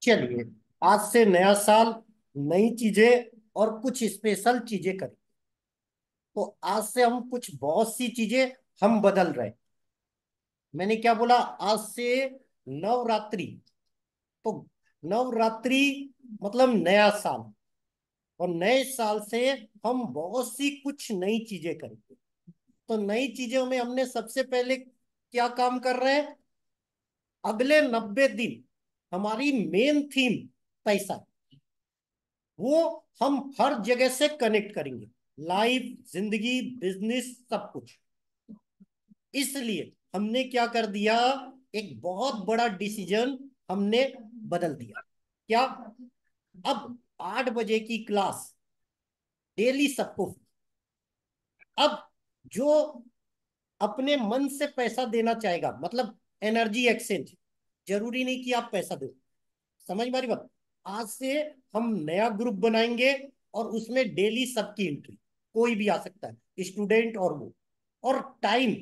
चलिए, आज से नया साल, नई चीजें और कुछ स्पेशल चीजें करें। तो आज से हम कुछ बहुत सी चीजें हम बदल रहे हैं। मैंने क्या बोला? आज से नवरात्रि। तो नवरात्रि मतलब नया साल। और नए साल से हम बहुत सी कुछ नई चीजें करेंगे। तो नई चीजों में हमने सबसे पहले क्या काम कर रहे हैं? अगले 90 दिन हमारी मेन थीम पैसा, वो हम हर जगह से कनेक्ट करेंगे। लाइफ, जिंदगी, बिजनेस, सब कुछ। इसलिए हमने क्या कर दिया? एक बहुत बड़ा डिसीजन हमने बदल दिया। क्या? अब 8 बजे की क्लास डेली सबको। अब जो अपने मन से पैसा देना चाहेगा, मतलब एनर्जी एक्सचेंज, जरूरी नहीं कि आप पैसा दो। समझ मारी बात? आज से हम नया ग्रुप बनाएंगे और उसमें डेली सबकी एंट्री, कोई भी आ सकता है, स्टूडेंट और वो। और टाइम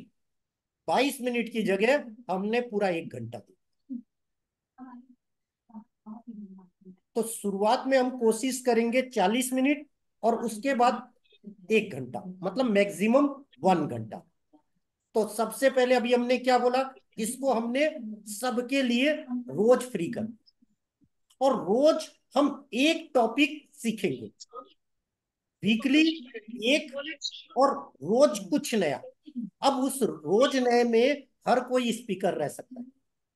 22 मिनट की जगह हमने पूरा 1 घंटा दिया। तो शुरुआत में हम कोशिश करेंगे 40 मिनट, और उसके बाद 1 घंटा, मतलब मैक्सिमम 1 घंटा। तो सबसे पहले अभी हमने क्या बोला? इसको हमने सबके लिए रोज फ्री कर, और रोज हम एक टॉपिक सीखेंगे, वीकली एक, और रोज कुछ नया। अब उस रोज नए में हर कोई स्पीकर रह सकता है,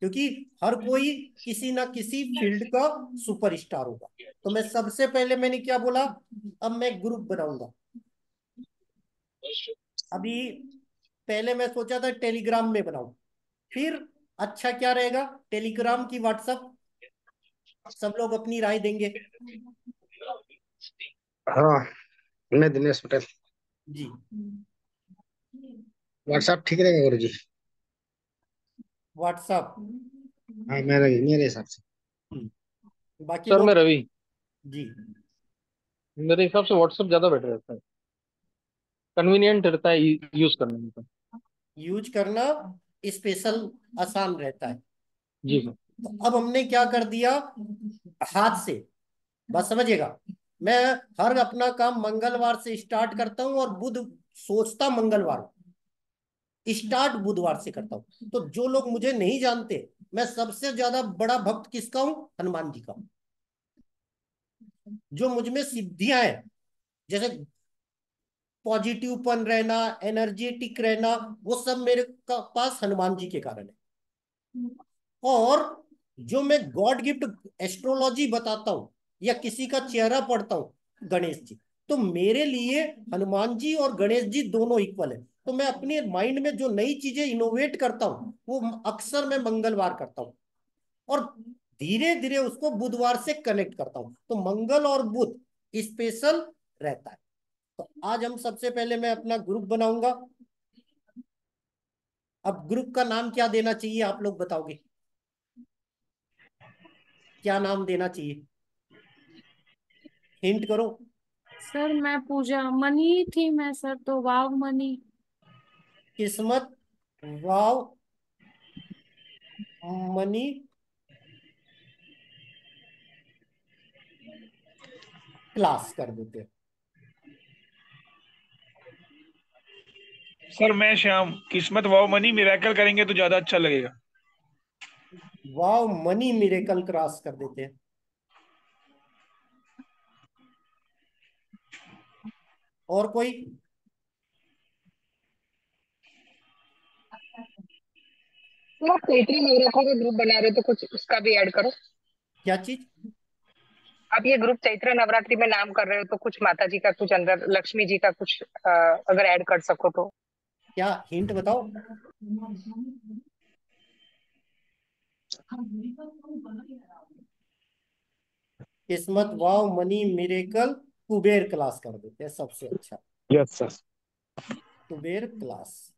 क्योंकि हर कोई किसी ना किसी फील्ड का सुपरस्टार होगा। तो मैं सबसे पहले, मैंने क्या बोला? अब मैं ग्रुप बनाऊंगा। अभी पहले मैं सोचा था टेलीग्राम में बनाऊं, फिर अच्छा क्या रहेगा, टेलीग्राम की व्हाट्सएप, सब लोग अपनी राय देंगे। हाँ। मैं दिनेश पटेल। जी। व्हाट्सएप ठीक रहेगा गुरु जी? व्हाट्सएप। हाँ, मेरे हिसाब से। बाकी सर मैं लोग। रवि। जी। मेरे हिसाब से व्हाट्सएप ज्यादा बेटर रहता है, कन्वीनियंट रहता है यूज करने में तो। यूज करना स्पेशल आसान रहता है। जी सर। तो अब हमने क्या कर दिया? हाथ से, बस समझिएगा। मैं हर अपना काम मंगलवार से स्टार्ट करता हूं, और बुध सोचता मंगलवार, स्टार्ट बुधवार से करता हूं। तो जो लोग मुझे नहीं जानते, मैं सबसे ज्यादा बड़ा भक्त किसका हूं? हनुमान जी का। जो मुझ में सिद्धियां हैं, जैसे पॉजिटिवपन रहना, एनर्जेटिक रहना, वो सब मेरे पास हनुमान जी के कारण है। और जो मैं गॉड गिफ्ट एस्ट्रोलॉजी बताता हूं, या किसी का चेहरा पढ़ता हूं, गणेश जी। तो मेरे लिए हनुमान जी और गणेश जी दोनों इक्वल है। तो मैं अपने माइंड में जो नई चीजें इनोवेट करता हूं, वो अक्सर मैं मंगलवार करता हूं, और धीरे धीरे उसको बुधवार से कनेक्ट करता हूं। तो मंगल और बुध स्पेशल रहता है। तो आज हम सबसे पहले मैं अपना ग्रुप बनाऊंगा। अब ग्रुप का नाम क्या देना चाहिए, आप लोग बताओगे? क्या नाम देना चाहिए? हिंट करो। सर मैं पूजा मनी थी मैं सर, तो वाव मनी। किस्मत वाव मनी क्लास कर देते हैं। सर मैं श्याम, किस्मत वाव मनी मिरेकल करेंगे तो ज्यादा अच्छा लगेगा। वाव मनी मिरेकल क्रॉस कर देते हैं। और कोई? तो आप चैत्री नवरात्रि का ग्रुप बना रहे हो तो कुछ उसका भी ऐड करो। क्या चीज? आप ये ग्रुप चैत्र नवरात्रि में नाम कर रहे हो तो कुछ माता जी का कुछ अंदर, लक्ष्मी जी का कुछ अगर ऐड कर सको तो। क्या हिंट बताओ? किस्मत wow money miracle Kuber class कर देते हैं, सबसे अच्छा। Yes sir. कुबेर क्लास।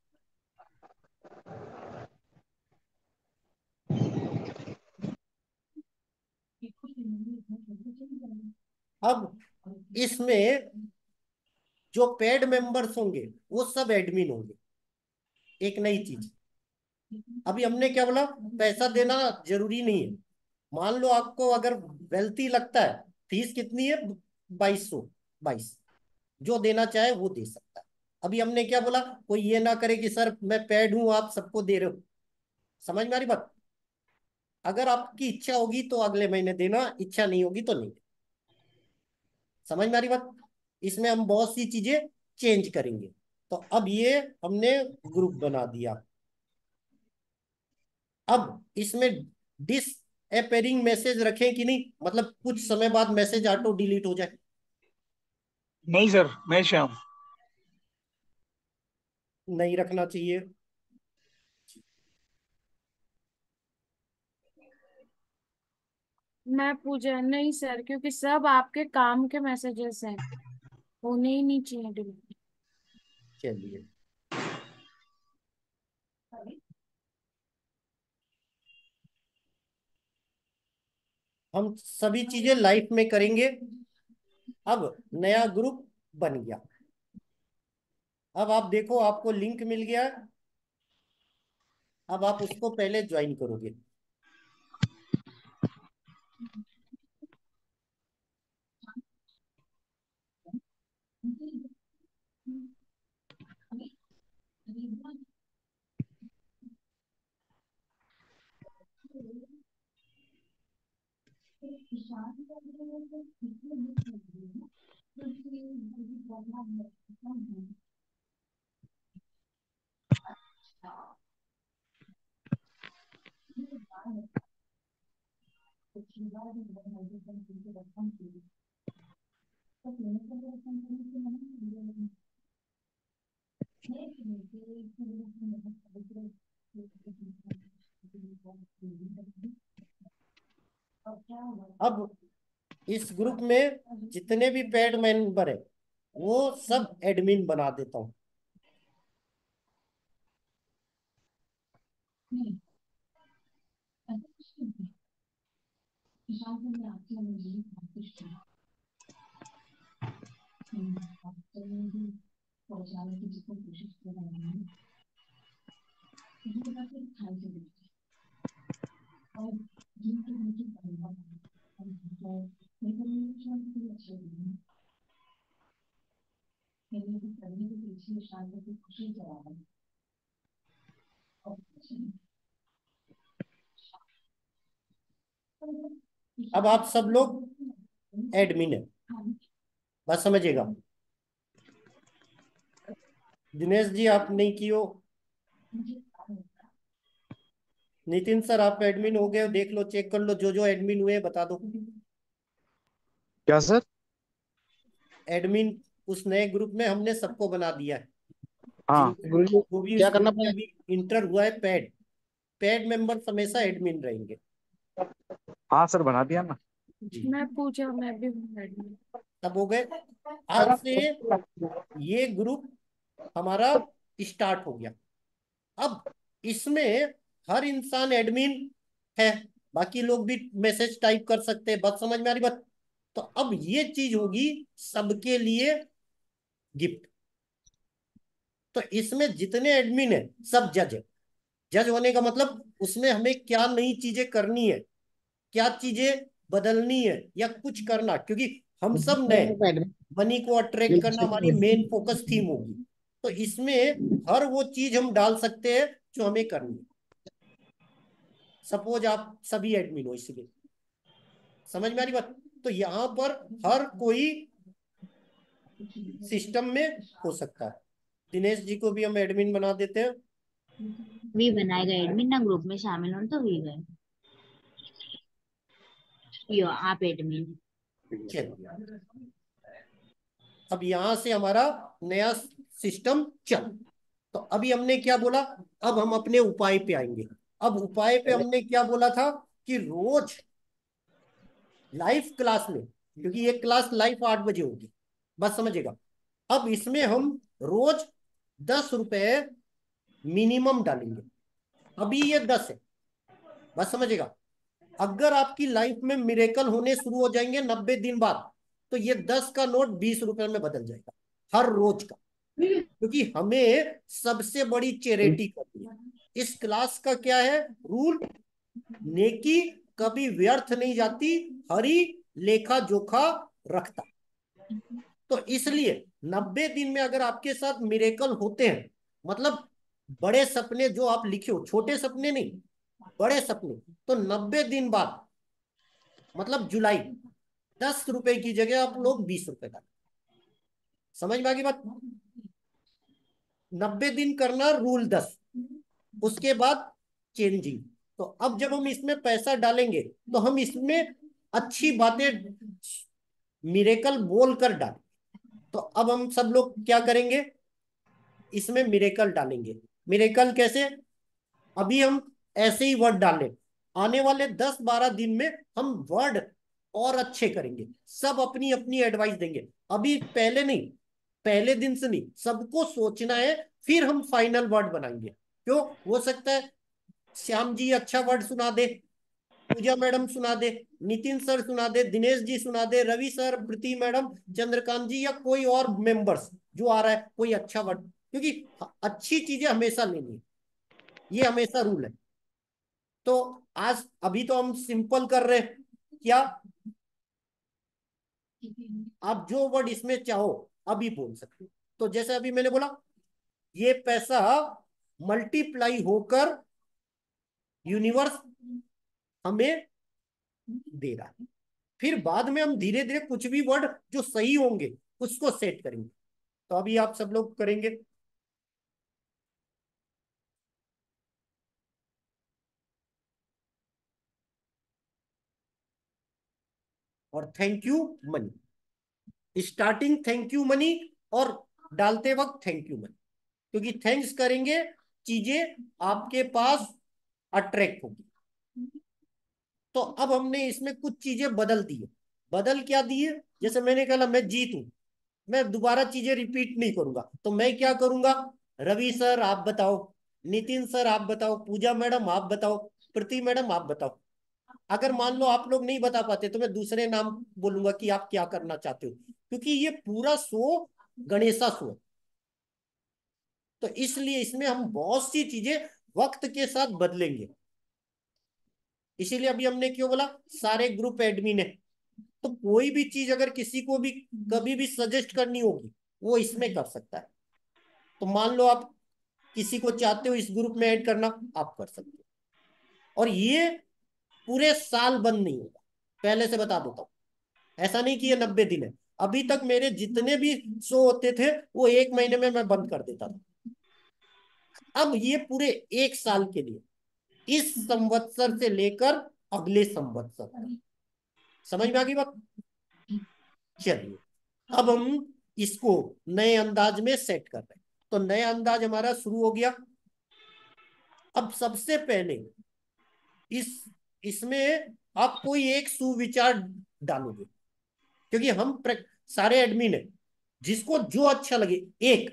अब इसमें जो पेड मेंबर्स होंगे, वो सब एडमिन होंगे। एक नई चीज। अभी हमने क्या बोला, पैसा देना जरूरी नहीं है। मान लो आपको अगर वेल्थी लगता है, फीस कितनी है, 2200, 22, जो देना चाहे वो दे सकता है। अभी हमने क्या बोला, कोई ये ना करे कि सर मैं पेड हूं आप सबको दे रहे हो। समझ में आ रही बात? अगर आपकी इच्छा होगी तो अगले महीने देना, इच्छा नहीं होगी तो नहीं। समझ में आ रही बात? इसमें हम बहुत सी चीजें चेंज करेंगे। तो अब ये हमने ग्रुप बना दिया। अब इसमें डिस अपेयरिंग मैसेज रखें कि नहीं, मतलब कुछ समय बाद मैसेज ऑटो डिलीट हो जाए। नहीं सर, मैं श्याम। नहीं रखना चाहिए। मैं पूजा, नहीं सर, क्योंकि सब आपके काम के मैसेजेस हैं, होने ही नहीं चाहिए डिलीट। चलिए, हम सभी चीजें लाइफ में करेंगे। अब नया ग्रुप बन गया। अब आप देखो, आपको लिंक मिल गया है। अब आप उसको पहले ज्वाइन करोगे। अब इस ग्रुप में जितने भी पेड मेंबर है वो सब एडमिन बना देता हूँ। अब आप सब लोग एडमिन है, बस समझिएगा। दिनेश जी आप नहीं कियो। नितिन सर आप एडमिन हो गए, देख लो, चेक कर लो, जो जो एडमिन हुए बता दो। क्या सर? एडमिन उस नए ग्रुप में हमने सबको बना दिया है। हाँ जिनको गुरुजी, जो भी क्या इस करना ग्रुप में पड़ेगा? अभी इंटर हुआ है, पेड पेड मेंबर हमेशा एडमिन रहेंगे। हाँ सर, बना दिया ना। जी, मैं पूजा, मैं भी हूँ admin। तब हो गए। आज से ये ग्रुप हमारा स्टार्ट हो गया। अब इसमें हर इंसान एडमिन है, बाकी लोग भी मैसेज टाइप कर सकते हैं। बात समझ में आ रही बात? तो अब ये चीज होगी सबके लिए गिफ्ट। तो इसमें जितने एडमिन है सब जज है। जज होने का मतलब उसमें हमें क्या नई चीजें करनी है, क्या चीजें बदलनी है या कुछ करना, क्योंकि हम सब नए हैं। मनी को अट्रैक्ट करना हमारी मेन फोकस थीम होगी। तो इसमें हर वो चीज हम डाल सकते हैं जो हमें करनी है। सपोज आप सभी एडमिन हो, इसलिए समझ में आ रही बात? तो यहाँ पर हर कोई सिस्टम में हो सकता है। दिनेश जी को भी हम एडमिन बना देते हैं। वी बनाएगा एडमिन ना, ग्रुप में शामिल हो तो वी गए। यो आप एडमिन। चलिए, अब यहां से हमारा नया सिस्टम चल। तो अभी हमने क्या बोला, अब हम अपने उपाय पे आएंगे। अब उपाय पे हमने क्या बोला था कि रोज लाइव क्लास में, क्योंकि ये क्लास लाइव 8 बजे होगी, बस समझेगा। अब इसमें हम रोज 10 रुपए मिनिमम डालेंगे। अभी ये 10 है, बस समझेगा। अगर आपकी लाइफ में मिरेकल होने शुरू हो जाएंगे 90 दिन बाद, तो ये 10 का नोट 20 रुपए में बदल जाएगा हर रोज का। क्योंकि हमें सबसे बड़ी चैरिटी करनी है। इस क्लास का क्या है रूल? नेकी कभी व्यर्थ नहीं जाती, हरि लेखा जोखा रखता। तो इसलिए 90 दिन में अगर आपके साथ मिरेकल होते हैं, मतलब बड़े सपने जो आप लिखे हो, छोटे सपने नहीं, बड़े सपने, तो 90 दिन बाद, मतलब जुलाई, 10 रुपए की जगह आप लोग 20 रुपए का। समझ में आ गई बात? 90 दिन करना रूल 10, उसके बाद चेंजिंग। तो अब जब हम इसमें पैसा डालेंगे तो हम इसमें अच्छी बातें मिरेकल बोल कर डालें। तो अब हम सब लोग क्या करेंगे, इसमें मिरेकल डालेंगे। मिरेकल कैसे? अभी हम ऐसे ही वर्ड डालें, आने वाले 10-12 दिन में हम वर्ड और अच्छे करेंगे, सब अपनी अपनी एडवाइस देंगे। अभी पहले नहीं, पहले दिन से नहीं, सबको सोचना है, फिर हम फाइनल वर्ड बनाएंगे। क्यों? हो सकता है श्याम जी अच्छा वर्ड सुना दे, पूजा मैडम सुना दे, नितिन सर सुना दे, दिनेश जी सुना दे, रवि सर, प्रीति मैडम, चंद्रकांत जी, या कोई और मेंबर्स जो आ रहा है कोई अच्छा वर्ड। क्योंकि अच्छी चीजें हमेशा लेनी है, ये हमेशा रूल है। तो आज अभी तो हम सिंपल कर रहे हैं, क्या आप जो वर्ड इसमें चाहो अभी बोल सकते हो। तो जैसे अभी मैंने बोला, ये पैसा मल्टीप्लाई होकर यूनिवर्स हमें दे रहा है। फिर बाद में हम धीरे धीरे कुछ भी वर्ड जो सही होंगे उसको सेट करेंगे। तो अभी आप सब लोग करेंगे। और thank you money, starting thank you money, और डालते वक्त थैंक यू मनी। क्योंकि थैंक्स करेंगे, चीजें आपके पास अट्रैक्ट होगी। तो अब हमने इसमें कुछ चीजें बदल दी है। बदल क्या दी है? जैसे मैंने कहा मैं जीतूं, मैं दोबारा चीजें रिपीट नहीं करूंगा, तो मैं क्या करूंगा? रवि सर आप बताओ, नितिन सर आप बताओ, पूजा मैडम आप बताओ, प्रीति मैडम आप बताओ। अगर मान लो आप लोग नहीं बता पाते तो मैं दूसरे नाम बोलूंगा कि आप क्या करना चाहते हो, क्योंकि ये पूरा शो गणेशा शो है। तो इसलिए इसमें हम बहुत सी चीजें वक्त के साथ बदलेंगे। इसीलिए अभी हमने क्यों बोला सारे ग्रुप एडमिन है। तो कोई भी चीज अगर किसी को भी कभी भी सजेस्ट करनी होगी वो इसमें कर सकता है। तो मान लो आप किसी को चाहते हो इस ग्रुप में ऐड करना, आप कर सकते हो। और ये पूरे साल बंद नहीं होगा, पहले से बता देता हूँ। ऐसा नहीं कि ये 90 दिन है। अभी तक मेरे जितने भी शो होते थे वो 1 महीने में मैं बंद कर देता था। अब ये पूरे 1 साल के लिए, इस संवत्सर से लेकर अगले संवत्सर तक। समझ में आ गई बात? चलिए अब हम इसको नए अंदाज में सेट कर रहे हैं। तो नया अंदाज हमारा शुरू हो गया। अब सबसे पहले इस इसमें आप कोई एक सुविचार डालोगे, क्योंकि हम सारे एडमिन है, जिसको जो अच्छा लगे, एक,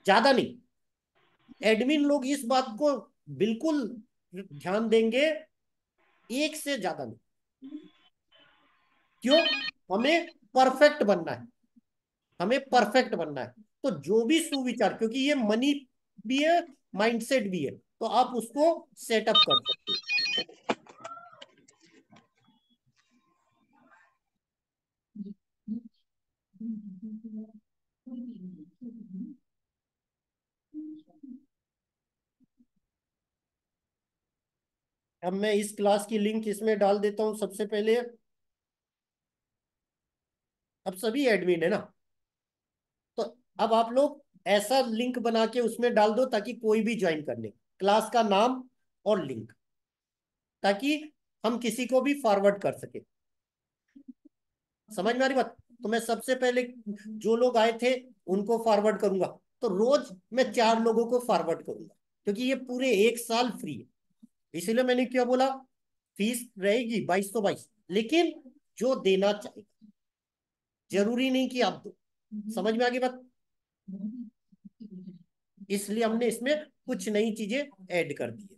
ज्यादा नहीं। एडमिन लोग इस बात को बिल्कुल ध्यान देंगे, एक से ज्यादा नहीं। क्यों? हमें परफेक्ट बनना है, हमें परफेक्ट बनना है। तो जो भी सुविचार, क्योंकि ये मनी भी है, माइंडसेट भी है, तो आप उसको सेटअप कर सकते हो। अब मैं इस क्लास की लिंक इसमें डाल देता हूं सबसे पहले। अब सभी एडमिन है ना, तो अब आप लोग ऐसा लिंक बना के उसमें डाल दो ताकि कोई भी ज्वाइन कर ले, क्लास का नाम और लिंक, ताकि हम किसी को भी फॉरवर्ड कर सके। समझ में आ रही बात? तो मैं सबसे पहले जो लोग आए थे उनको फॉरवर्ड करूंगा। तो रोज मैं 4 लोगों को फॉरवर्ड करूंगा, क्योंकि ये पूरे 1 साल फ्री है। इसीलिए मैंने क्या बोला, फीस रहेगी 2222, लेकिन जो देना चाहिए, जरूरी नहीं कि आप दो। समझ में आ गई बात? इसलिए हमने इसमें कुछ नई चीजें ऐड कर दी है।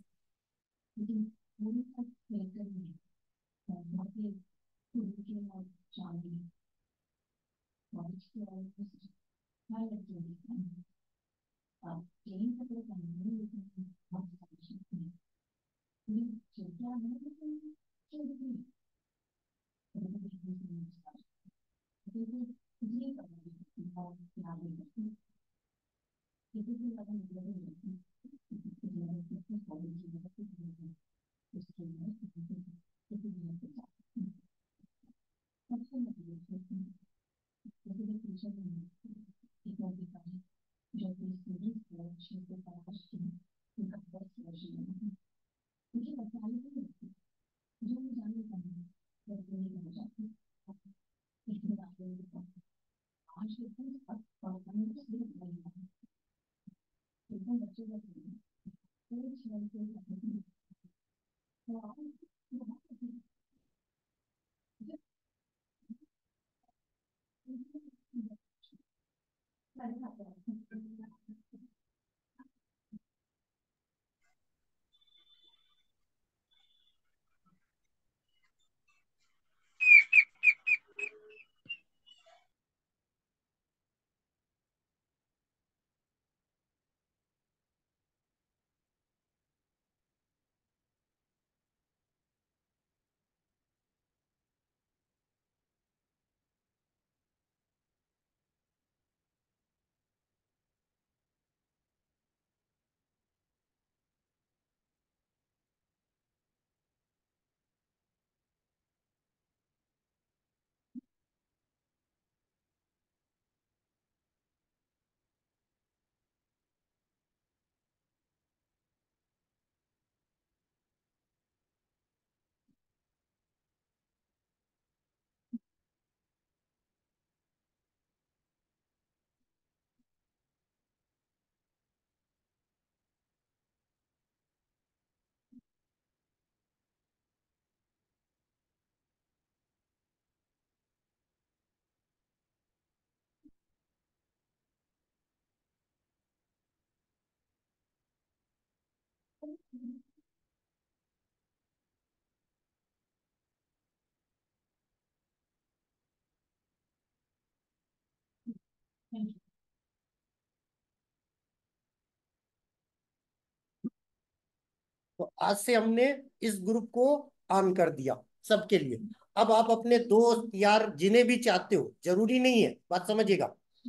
तो आज से हमने इस ग्रुप को ऑन कर दिया सबके लिए। अब आप अपने दोस्त यार जिन्हें भी चाहते हो, जरूरी नहीं है, बात समझिएगा।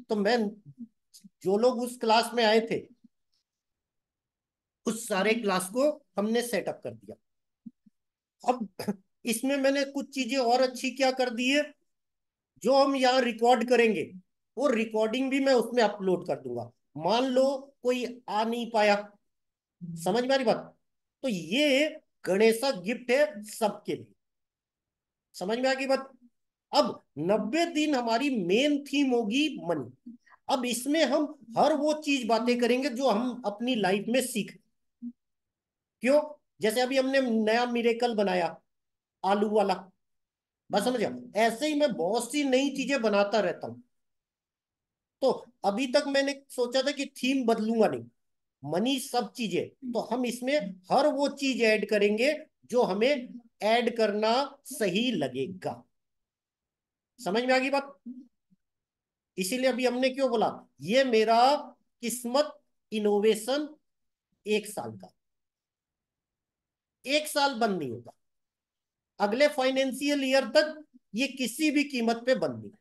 तो मैं, जो लोग उस क्लास में आए थे, उस सारे क्लास को हमने सेटअप कर दिया। अब इसमें मैंने कुछ चीजें और अच्छी क्या कर दी है, जो हम यहाँ रिकॉर्ड करेंगे वो रिकॉर्डिंग भी मैं उसमें अपलोड कर दूंगा। मान लो कोई आ नहीं पाया, समझ में आ रही बात, तो ये गणेशा गिफ्ट है सबके लिए। समझ में आ गई बात। अब 90 दिन हमारी मेन थीम होगी मनी। अब इसमें हम हर वो चीज बातें करेंगे जो हम अपनी लाइफ में सीख। क्यों? जैसे अभी हमने नया मिरेकल बनाया, आलू वाला, बस समझ गया। ऐसे ही मैं बहुत सी नई चीजें बनाता रहता हूं। तो अभी तक मैंने सोचा था कि थीम बदलूंगा नहीं, मनी सब चीजें। तो हम इसमें हर वो चीज ऐड करेंगे जो हमें ऐड करना सही लगेगा। समझ में आ गई बात। इसीलिए अभी हमने क्यों बोला, ये मेरा किस्मत इनोवेशन 1 साल का, 1 साल बंद नहीं होगा। अगले फाइनेंशियल ईयर तक ये किसी भी कीमत पे बंद नहीं।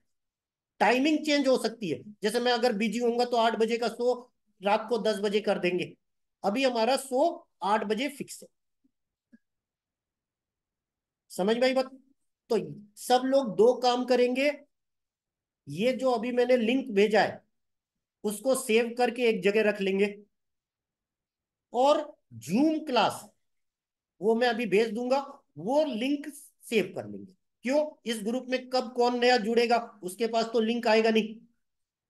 टाइमिंग चेंज हो सकती है, जैसे मैं अगर बिजी होऊंगा तो 8 बजे का शो रात को 10 बजे कर देंगे। अभी हमारा शो 8 बजे फिक्स है। समझ में आई बात। तो सब लोग दो काम करेंगे, ये जो अभी मैंने लिंक भेजा है उसको सेव करके एक जगह रख लेंगे, और जूम क्लास वो मैं अभी भेज दूंगा, वो लिंक सेव कर लेंगे। क्यों? इस ग्रुप में कब कौन नया जुड़ेगा, उसके पास तो लिंक आएगा नहीं।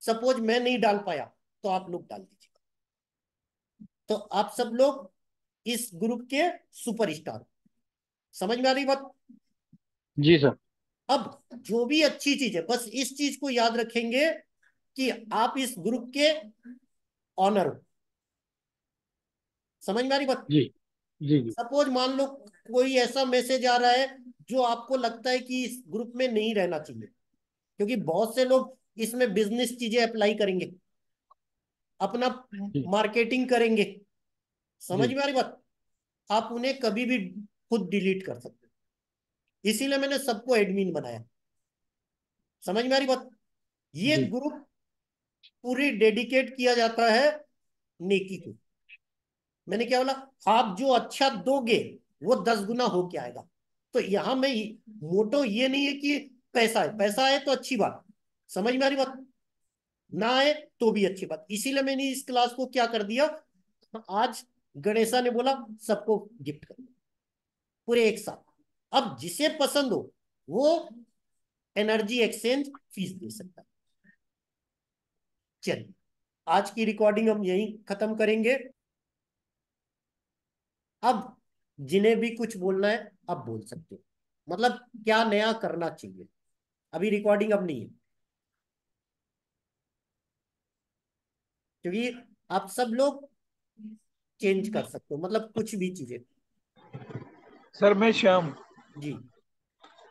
सपोज मैं नहीं डाल पाया तो आप लोग डाल दीजिएगा। तो आप सब लोग इस ग्रुप के सुपरस्टार। समझ में आ रही बात। जी सर। अब जो भी अच्छी चीज है, बस इस चीज को याद रखेंगे कि आप इस ग्रुप के ऑनर हो। समझ में आ रही बात। जी जी जी। सपोज मान लो कोई ऐसा मैसेज आ रहा है जो आपको लगता है कि इस ग्रुप में नहीं रहना चाहिए, क्योंकि बहुत से लोग इसमें बिजनेस चीजें अप्लाई करेंगे। अपना जी मार्केटिंग करेंगे। समझ जी में आ रही बात? आप उन्हें कभी भी खुद डिलीट कर सकते हो, इसीलिए मैंने सबको एडमिन बनाया। समझ में आ रही बात? ये जी ग्रुप पूरी डेडिकेट किया जाता है नेकी को। मैंने क्या बोला? आप जो अच्छा दोगे वो 10 गुना होके आएगा। तो यहां में मोटो ये नहीं है कि पैसा है, पैसा आए तो अच्छी बात, समझ में आ रही बात, ना आए तो भी अच्छी बात। इसीलिए मैंने इस क्लास को क्या कर दिया, आज गणेशा ने बोला सबको गिफ्ट कर पूरे एक साथ। अब जिसे पसंद हो वो एनर्जी एक्सचेंज फीस दे सकता है। चलिए, आज की रिकॉर्डिंग हम यहीं खत्म करेंगे। अब जिन्हें भी कुछ बोलना है अब बोल सकते हो, मतलब क्या नया करना चाहिए। अभी रिकॉर्डिंग अब नहीं है, क्योंकि आप सब लोग चेंज कर सकते हो, मतलब कुछ भी चीजें। सर मैं श्याम। जी।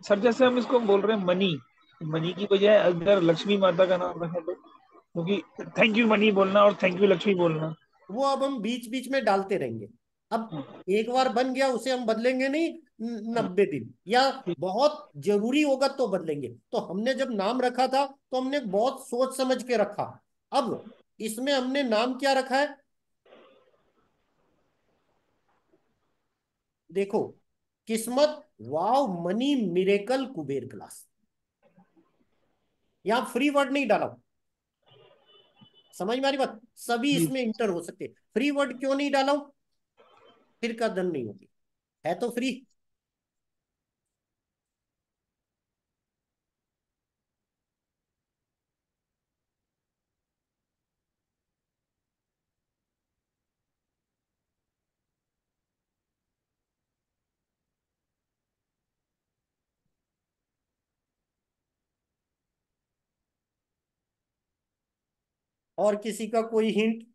सर जैसे हम इसको बोल रहे हैं मनी, मनी की बजाय अगर लक्ष्मी माता का नाम रखें तो, क्योंकि थैंक यू मनी बोलना और थैंक यू लक्ष्मी बोलना। वो अब हम बीच बीच में डालते रहेंगे। अब एक बार बन गया उसे हम बदलेंगे नहीं 90 दिन, या बहुत जरूरी होगा तो बदलेंगे। तो हमने जब नाम रखा था तो हमने बहुत सोच समझ के रखा। अब इसमें हमने नाम क्या रखा है, देखो, किस्मत wow money miracle Kuber class. यहां फ्री वर्ड नहीं डाला। समझ में आ रही बात? सभी जी। इसमें इंटर हो सकते। फ्री वर्ड क्यों नहीं डाला? फिर का दंड नहीं होगी, है तो फ्री। और किसी का कोई हिंट?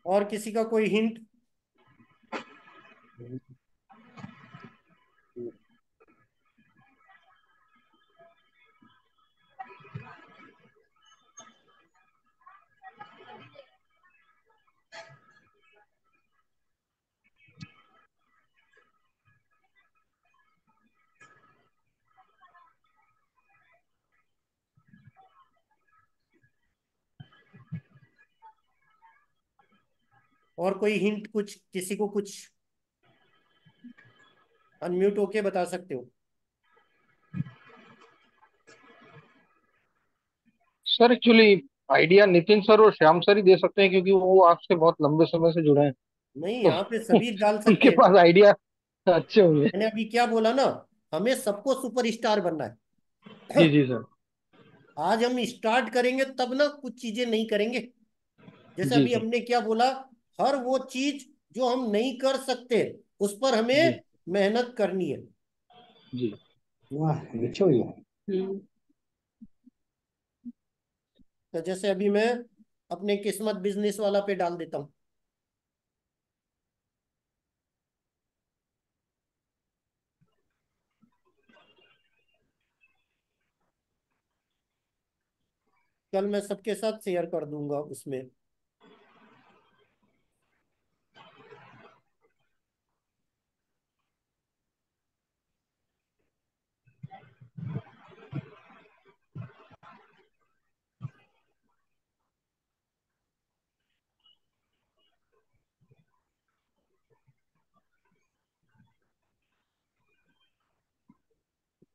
और किसी का कोई हिंट? और कोई हिंट? कुछ किसी को कुछ अनम्यूट होके बता सकते हो। Sir actually idea Nitin sir और श्याम सर ही दे सकते हैं, क्योंकि वो आपसे बहुत लंबे समय से जुड़े हैं। नहीं, तो यहाँ पे सभी डाल सकते उनके हैं। पास आइडिया अच्छे होंगे। मैंने अभी क्या बोला ना, हमें सबको सुपरस्टार बनना है। जी जी सर। आज हम स्टार्ट करेंगे तब ना कुछ चीजें नहीं करेंगे। जैसे जी अभी जी हमने क्या बोला, हर वो चीज जो हम नहीं कर सकते उस पर जी हमें मेहनत करनी है। जी। वाह, अच्छा हुआ। तो जैसे अभी मैं अपने किस्मत बिजनेस वाला पे डाल देता हूँ। कल मैं सबके साथ शेयर कर दूंगा उसमें।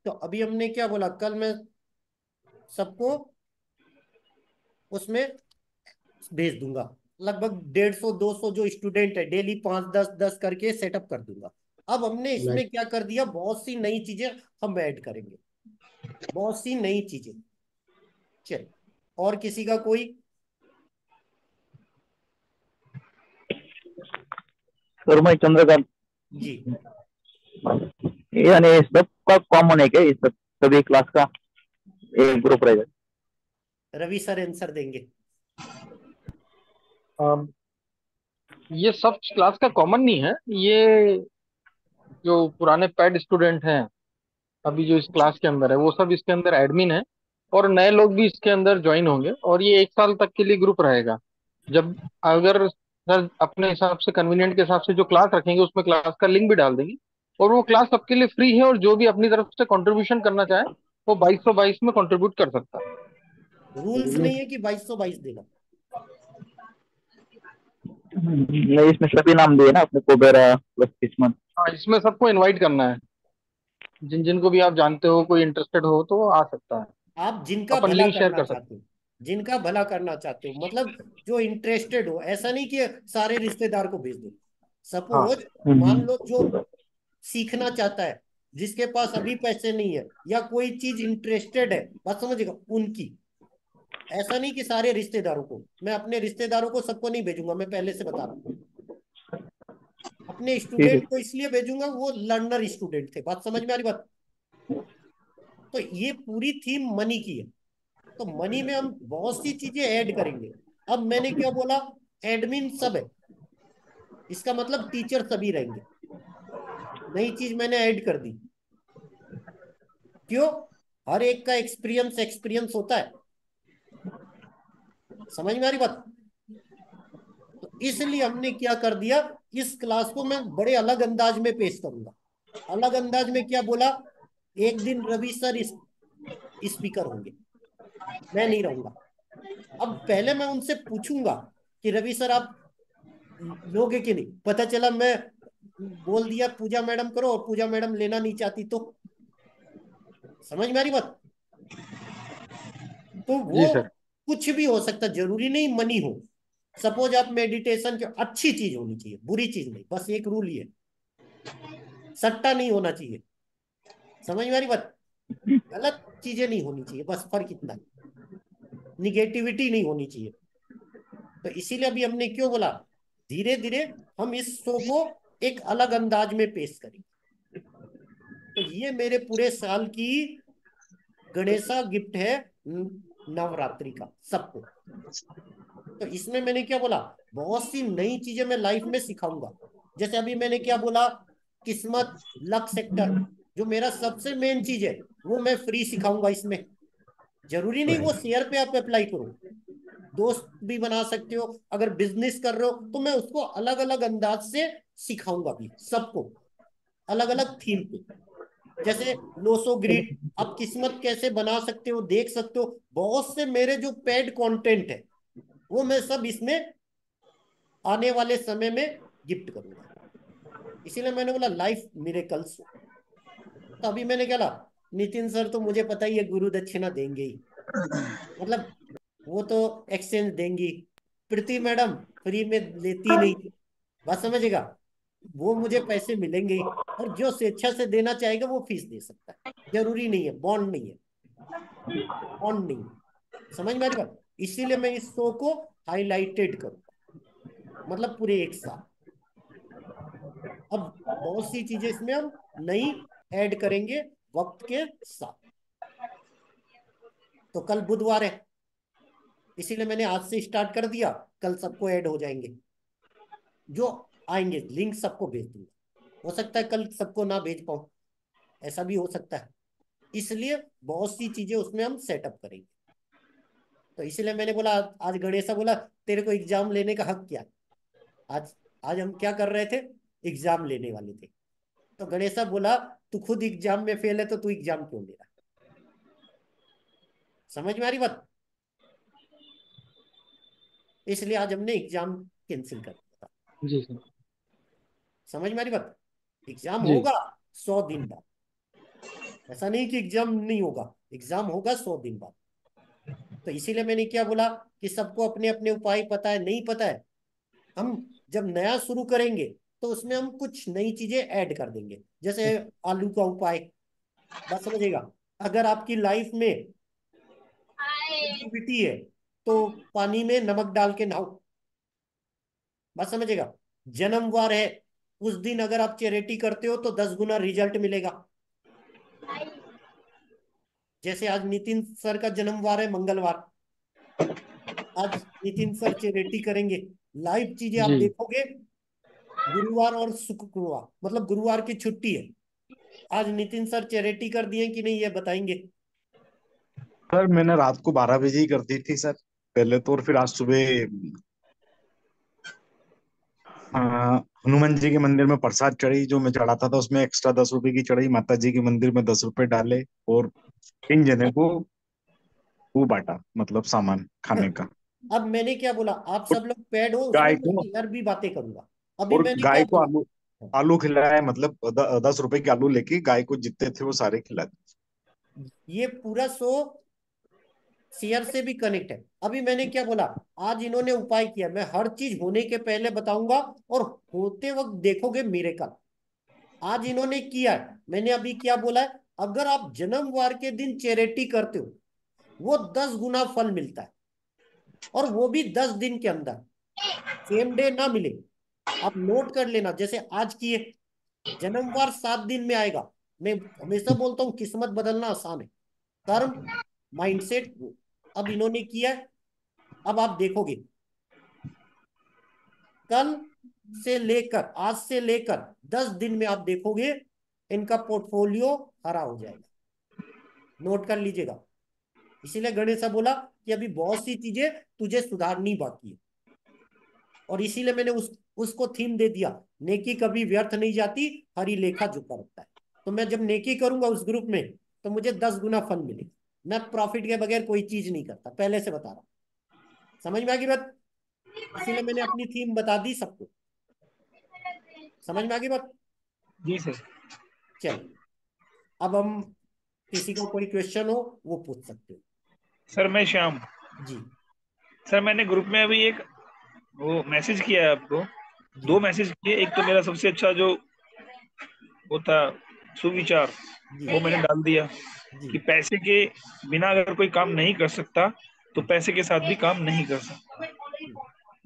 तो अभी हमने क्या बोला, कल मैं सबको उसमें भेज दूंगा। लगभग 150 200 जो स्टूडेंट है डेली 5 10 10 करके सेटअप कर दूंगा। अब हमने इसमें क्या कर दिया, बहुत सी नई चीजें हम ऐड करेंगे, बहुत सी नई चीजें। चल, और किसी का कोई? सर मैं चंद्रकांत। जी। यानी सबका कॉमन है क्या, ये सब सभी क्लास का एक ग्रुप रहेगा? रवि सर आंसर देंगे। अम, ये सब क्लास का कॉमन नहीं है। ये जो पुराने पैड स्टूडेंट हैं अभी जो इस क्लास के अंदर है वो सब इसके अंदर एडमिन है, और नए लोग भी इसके अंदर ज्वाइन होंगे, और ये 1 साल तक के लिए ग्रुप रहेगा। जब अगर सर अपने हिसाब से कन्वीनियंट के हिसाब से जो क्लास रखेंगे उसमें क्लास का लिंक भी डाल देंगे, और वो क्लास सबके लिए फ्री है, और जो भी अपनी तरफ से कंट्रीब्यूशन करना चाहे वो 2222 में कंट्रीब्यूट कर सकता रूल्स नहीं है कि 2222 देना। नहीं, इसमें सभी नाम दिए ना अपने, कुबेरा प्लस किस्मत। है। हाँ, इसमें सबको इनवाइट करना है, जिन जिन को भी आप जानते हो, कोई इंटरेस्टेड हो तो वो आ सकता है। आप जिनका अपन भला लिंक शेयर करना कर चाहते सकते हो, जिनका भला करना चाहते हो, मतलब जो इंटरेस्टेड हो, ऐसा नहीं कि सारे रिश्तेदार को भेज दो। हैं। हाँ। सपोज मान लो जो सीखना चाहता है, जिसके पास अभी पैसे नहीं है या कोई चीज इंटरेस्टेड है, बात समझेगा, उनकी। ऐसा नहीं कि सारे रिश्तेदारों को, मैं अपने रिश्तेदारों को सबको नहीं भेजूंगा, मैं पहले से बता रहा हूँ। अपने ठीक है। स्टूडेंट को इसलिए भेजूंगा, वो लर्नर स्टूडेंट थे। बात समझ में आ रही बात? तो ये पूरी थीम मनी की है। तो मनी में हम बहुत सी चीजें ऐड करेंगे। अब मैंने क्या बोला, एडमिन सब है, इसका मतलब टीचर सभी रहेंगे। नई चीज मैंने ऐड कर दी। क्यों? हर एक का एक्सपीरियंस एक्सपीरियंस होता है। समझ में आ रही बात? तो इसलिए हमने क्या कर दिया, इस क्लास को मैं बड़े अलग अंदाज में पेश करूंगा। अलग अंदाज में क्या बोला, एक दिन रवि सर स्पीकर होंगे, मैं नहीं रहूंगा। अब पहले मैं उनसे पूछूंगा कि रवि सर आप लोगे कि नहीं। पता चला मैं बोल दिया पूजा मैडम करो, और पूजा मैडम लेना नहीं चाहती, तो समझ में आ रही बात? तो जी वो सर। कुछ भी हो सकता, जरूरी नहीं मनी हो। सपोज आप मेडिटेशन की अच्छी चीज होनी चाहिए, बुरी चीज नहीं, बस एक रूल ही है, सट्टा नहीं होना चाहिए। समझ में आ रही बात? गलत चीजें नहीं होनी चाहिए, बस फर्क इतना है। निगेटिविटी नहीं होनी चाहिए। तो इसीलिए अभी हमने क्यों बोला, धीरे धीरे हम इस शो को एक अलग अंदाज में पेश करेंगे। तो ये मेरे पूरे साल की गणेशा गिफ्ट है, नवरात्रि का सबको। तो इसमें मैंने क्या बोला, बहुत सी नई चीजें मैं लाइफ में सिखाऊंगा। जैसे अभी मैंने क्या बोला, किस्मत, लक सेक्टर, जो मेरा सबसे मेन चीज है, वो मैं फ्री सिखाऊंगा इसमें। जरूरी नहीं वो शेयर पे आप अप्लाई करो, दोस्त भी बना सकते हो। अगर बिजनेस कर रहे हो तो मैं उसको अलग अलग अंदाज से सिखाऊंगा भी सबको, अलग अलग थीम पे। जैसे लोसो ग्रिड, आप किस्मत कैसे बना सकते हो, देख सकते हो। बहुत से मेरे जो पेड कंटेंट है, वो मैं सब इसमें आने वाले समय में गिफ्ट करूंगा। इसीलिए मैंने बोला लाइफ मिरेकल्स। तो अभी मैंने क्या ला, नितिन सर तो मुझे पता ही है गुरु दक्षिणा देंगे ही, मतलब वो तो एक्सचेंज देंगी। प्रीति मैडम फ्री में लेती नहीं, बात समझेगा, वो मुझे पैसे मिलेंगे ही। और जो स्वेच्छा से देना चाहेगा वो फीस दे सकता है, जरूरी नहीं है, बॉन्ड नहीं है, बॉन्ड नहीं है। समझ में आ रही बात? इसीलिए मैं इस शो को हाईलाइटेड करूंगा, मतलब पूरे एक साल। अब बहुत सी चीजें इसमें हम नई ऐड करेंगे वक्त के साथ। तो कल बुधवार है, इसीलिए मैंने आज से स्टार्ट कर दिया, कल सबको ऐड हो जाएंगे। जो आएंगे लिंक सबको भेज दूंगा। हो सकता है कल सबको ना भेज पाऊं, ऐसा भी हो सकता है। इसलिए बहुत सी चीजें उसमें हम सेटअप करेंगे। तो इसीलिए मैंने बोला, आज गणेशा बोला तेरे को एग्जाम लेने का हक क्या? आज आज हम क्या कर रहे थे, एग्जाम लेने वाले थे। तो गणेशा बोला तू खुद एग्जाम में फेल है तो तू एग्जाम क्यों ले रहा? समझ में आ रही बात? इसलिए आज हमने एग्जाम कैंसिल कर दिया था। जी सर। समझ में आ रही बात? एग्जाम जी। होगा 100 दिन बाद, ऐसा नहीं कि एग्जाम नहीं होगा, एग्जाम होगा 100 दिन बाद। तो इसीलिए मैंने क्या बोला कि सबको अपने अपने उपाय पता है, नहीं पता है, हम जब नया शुरू करेंगे तो उसमें हम कुछ नई चीजें ऐड कर देंगे। जैसे आलू का उपाय, बात समझेगा, अगर आपकी लाइफ में पॉजिटिविटी है तो पानी में नमक डाल के नहाओ, बात समझेगा। जन्मवार है उस दिन अगर आप चैरिटी करते हो तो 10 गुना रिजल्ट मिलेगा। जैसे आज नितिन सर का जन्मवार है, मंगलवार, आज नितिन सर चैरिटी करेंगे। लाइव चीजें आप जी। देखोगे। गुरुवार और शुक्रवार, मतलब गुरुवार की छुट्टी है। आज नितिन सर चैरिटी कर दिए कि नहीं, ये बताएंगे। सर मैंने रात को 12 बजे ही कर दी थी सर, पहले तो। और फिर आज सुबह अ, हनुमान जी के मंदिर में प्रसाद चढ़ी, जो मैं चढ़ाता था उसमें एक्स्ट्रा 10 रुपए की चढ़ी, माता जी के मंदिर में 10 रुपए डाले, और 3 जने को वो बांटा, मतलब सामान खाने का। अब मैंने क्या बोला, आप और सब लोग पेड हो, उसमें गाय मैं को क्लियर भी बातें करूंगा। अभी और मैंने क्या गाय को बोला। आलू आलू खिलाया, मतलब 10 रुपए के आलू लेके गाय को जितने थे वो सारे खिला दिए। ये पूरा शो शेयर से भी कनेक्ट है। अभी मैंने क्या बोला, आज इन्होंने उपाय किया। मैं हर चीज होने के पहले बताऊंगा और होते वक्त देखोगे मिरेकल। आज इन्होंने किया है। मैंने अभी क्या बोला है, अगर आप जन्मवार के दिन चैरिटी करते हो, वो 10 गुना फल मिलता है, और वो भी 10 दिन के अंदर। सेम डे ना मिले। आप नोट कर लेना, जैसे आज की है, जन्मवार 7 दिन में आएगा। मैं हमेशा बोलता हूँ किस्मत बदलना आसान है, कर्म, माइंडसेट। अब इन्होंने किया है। अब आप देखोगे, कल से लेकर, आज से लेकर 10 दिन में आप देखोगे इनका पोर्टफोलियो हरा हो जाएगा। नोट कर लीजिएगा। इसीलिए गणेश साहब बोला कि अभी बहुत सी चीजें तुझे सुधारनी बाकी है। और इसीलिए मैंने उसको थीम दे दिया, नेकी कभी व्यर्थ नहीं जाती, हरी लेखा झुका रहता है। तो मैं जब नेकी करूंगा उस ग्रुप में, तो मुझे 10 गुना फल मिलेगा। मैं प्रॉफिट के बगैर कोई चीज नहीं करता, पहले से बता रहा हूं। समझ में आ गई बात। इसीलिए मैंने अपनी थीम बता दी सबको। समझ में आ गई बात। जी सर। चलो, अब हम, किसी को कोई क्वेश्चन हो वो पूछ सकते हो। सर मैं श्याम। जी। सर मैंने ग्रुप में अभी एक वो मैसेज किया है आपको, जी। दो मैसेज किए। एक तो मेरा सबसे अच्छा जो वो था सुविचार, जी। वो मैंने डाल दिया जी। कि पैसे के बिना अगर कोई काम नहीं कर सकता तो पैसे के साथ भी काम नहीं कर सकता।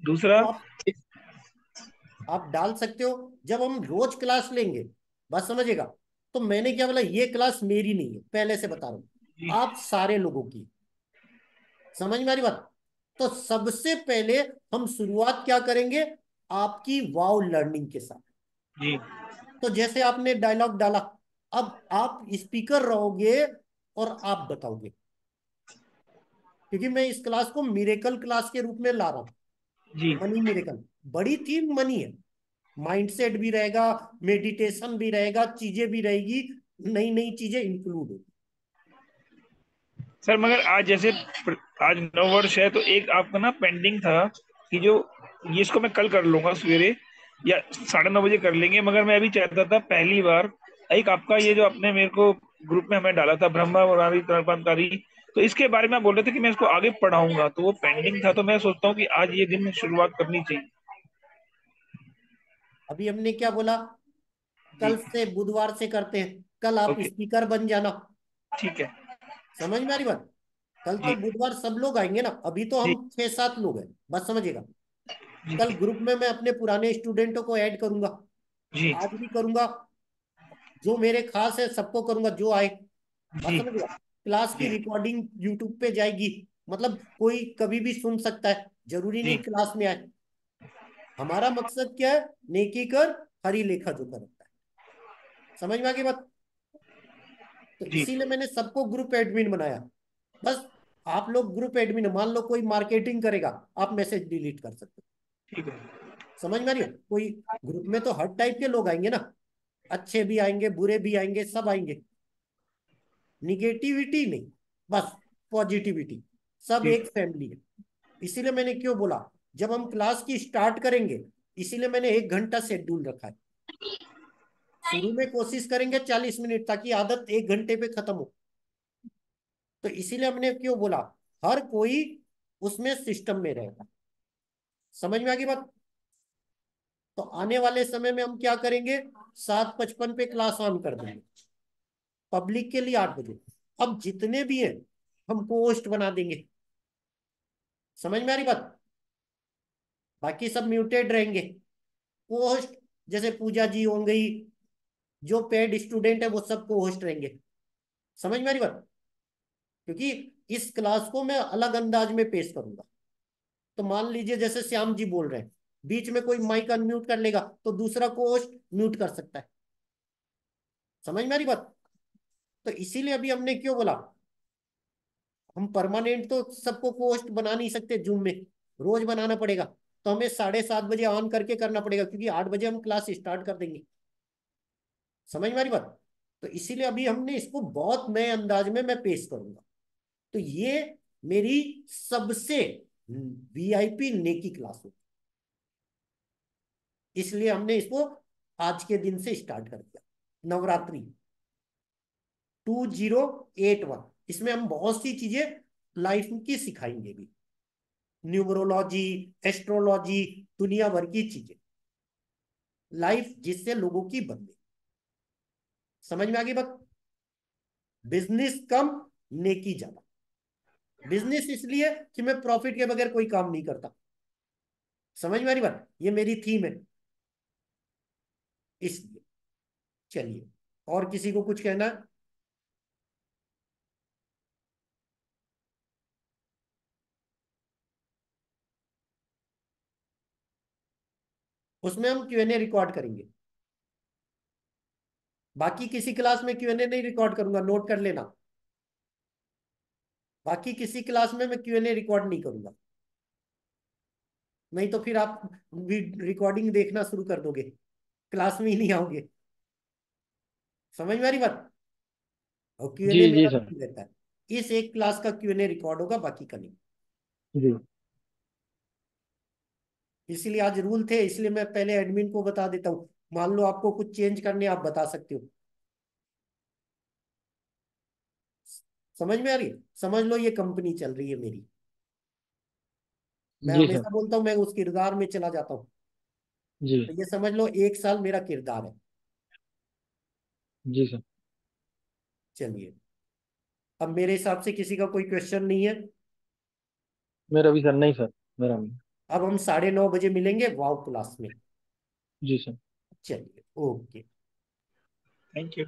दूसरा, तो आप डाल सकते हो। जब हम रोज क्लास लेंगे, बात समझिएगा, तो मैंने क्या बोला, ये क्लास मेरी नहीं है, पहले से बता रहा हूं, जी आप सारे लोगों की। समझ में आ रही बात। तो सबसे पहले हम शुरुआत क्या करेंगे, आपकी वाव लर्निंग के साथ। जी तो जैसे आपने डायलॉग डाला, अब आप स्पीकर रहोगे और आप बताओगे, क्योंकि मैं इस क्लास को मिरेकल क्लास के रूप में ला रहा हूं। जी मनी मिरेकल, बड़ी थीम मनी है। माइंडसेट भी रहेगा, मेडिटेशन भी रहेगा, चीजें भी रहेगी, नई नई चीजें इंक्लूड होगी। सर, मगर आज जैसे आज नव वर्ष है, तो एक आपका ना पेंडिंग था कि जो ये, इसको मैं कल कर लूंगा सवेरे या 9:30 बजे कर लेंगे। मगर मैं अभी चाहता था पहली बार एक आपका ये जो आपने मेरे को ग्रुप में हमें डाला था, ब्रह्मा मुरारी तर्पणकारी, तो इसके बारे में आप बोल रहे थे कि मैं इसको आगे पढ़ाऊंगा, तो वो पेंडिंग था। तो मैं सोचता हूँ कि आज ये दिन शुरुआत करनी चाहिए। अभी हमने क्या बोला, जी। कल से, बुधवार से करते हैं। कल आप ओके। स्पीकर बन जाना। ठीक है। समझ में आ रही बात। कल तो जी बुधवार सब लोग आएंगे ना, अभी तो जी हम 6-7 लोग हैं, बस समझिएगा। जी कल ग्रुप में मैं अपने पुराने स्टूडेंटों को ऐड करूंगा, जी आज भी करूंगा। जो मेरे खास है सबको करूंगा, जो आए। बात जी समझिएगा। क्लास की जी रिकॉर्डिंग यूट्यूब पे जाएगी, मतलब कोई कभी भी सुन सकता है, जरूरी नहीं जी क्लास में आए। हमारा मकसद क्या है, नेकी कर, हरी लेखा जोखा रखता है। समझ में आ गई बात। तो जी। इसीलिए मैंने सबको ग्रुप एडमिन बनाया। बस आप लोग ग्रुप एडमिन, मान लो कोई मार्केटिंग करेगा, आप मैसेज डिलीट कर सकते हो। ठीक है। समझ में आ रही हो। कोई ग्रुप में तो हर टाइप के लोग आएंगे ना, अच्छे भी आएंगे, बुरे भी आएंगे, सब आएंगे। निगेटिविटी नहीं, बस पॉजिटिविटी। सब जी एक फैमिली है। इसीलिए मैंने क्यों बोला, जब हम क्लास की स्टार्ट करेंगे, इसीलिए मैंने 1 घंटा शेड्यूल रखा है। शुरू में कोशिश करेंगे 40 मिनट, ताकि आदत 1 घंटे पे खत्म हो। तो इसीलिए हमने क्यों बोला, हर कोई उसमें सिस्टम में रहेगा। समझ में आ गई बात। तो आने वाले समय में हम क्या करेंगे, 7:55 पे क्लास ऑन कर देंगे, पब्लिक के लिए 8 बजे। अब जितने भी हैं, हम पोस्ट बना देंगे। समझ में आ रही बात। बाकी सब म्यूटेड रहेंगे। पोस्ट जैसे पूजा जी हो गई, जो पेड स्टूडेंट है वो सबको होस्ट रहेंगे। समझ में आ रही बात? क्योंकि इस क्लास को मैं अलग अंदाज में पेश करूंगा। तो मान लीजिए जैसे श्याम जी बोल रहे हैं, बीच में कोई माइक अनम्यूट कर लेगा तो दूसरा को होस्ट म्यूट कर सकता है। समझ में आ रही बात? तो इसीलिए अभी हमने क्यों बोला, हम परमानेंट तो सबको पोस्ट बना नहीं सकते जूम में, रोज बनाना पड़ेगा। तो हमें 7:30 बजे ऑन करके करना पड़ेगा, क्योंकि 8 बजे हम क्लास स्टार्ट कर देंगे। समझ में आ रही बात? तो इसीलिए अभी हमने इसको बहुत नए अंदाज में मैं पेश करूंगा। तो ये मेरी सबसे वीआईपी नेकी क्लास होगी, इसलिए हमने इसको आज के दिन से स्टार्ट कर दिया। नवरात्रि 2081, इसमें हम बहुत सी चीजें लाइफ की सिखाएंगे भी, न्यूमरोलॉजी, एस्ट्रोलॉजी, दुनिया भर की चीजें, लाइफ जिससे लोगों की बदले। समझ में आ गई बात? बिजनेस कम, नेकी ज्यादा। बिजनेस इसलिए कि मैं प्रॉफिट के बगैर कोई काम नहीं करता। समझ में आ रही बात? ये मेरी थीम है, इसलिए। चलिए, और किसी को कुछ कहना है? उसमें हम क्यूएनए रिकॉर्ड करेंगे। बाकी किसी क्लास में क्यूएनए नहीं रिकॉर्ड करूंगा, नोट कर लेना। बाकी किसी क्लास में मैं क्यूएनए रिकॉर्ड नहीं करूंगा, नहीं तो फिर आप रिकॉर्डिंग देखना शुरू कर दोगे, क्लास में ही नहीं आओगे। समझ में आ रही बात? और क्यूएनए जी जी मेरा सर। नहीं रहता है, इस एक क्लास का क्यूएनए रिकॉर्ड होगा, बाकी का नहीं। जी इसीलिए आज रूल थे, इसलिए मैं पहले एडमिन को बता देता हूँ। मान लो आपको कुछ चेंज करने, आप बता सकते हो। समझ में आ रही है? समझ लो ये कंपनी चल रही है मेरी। मैं जी सर। हमेशा बोलता हूँ मैं उस किरदार में चला जाता हूँ। जी तो ये समझ लो 1 साल मेरा किरदार है। जी सर। चलिए, अब मेरे हिसाब से किसी का कोई क्वेश्चन नहीं है। मेरा भी सर नहीं, सर मेरा नहीं। अब हम 9:30 बजे मिलेंगे वाव क्लास में। जी सर। चलिए, ओके। Thank you.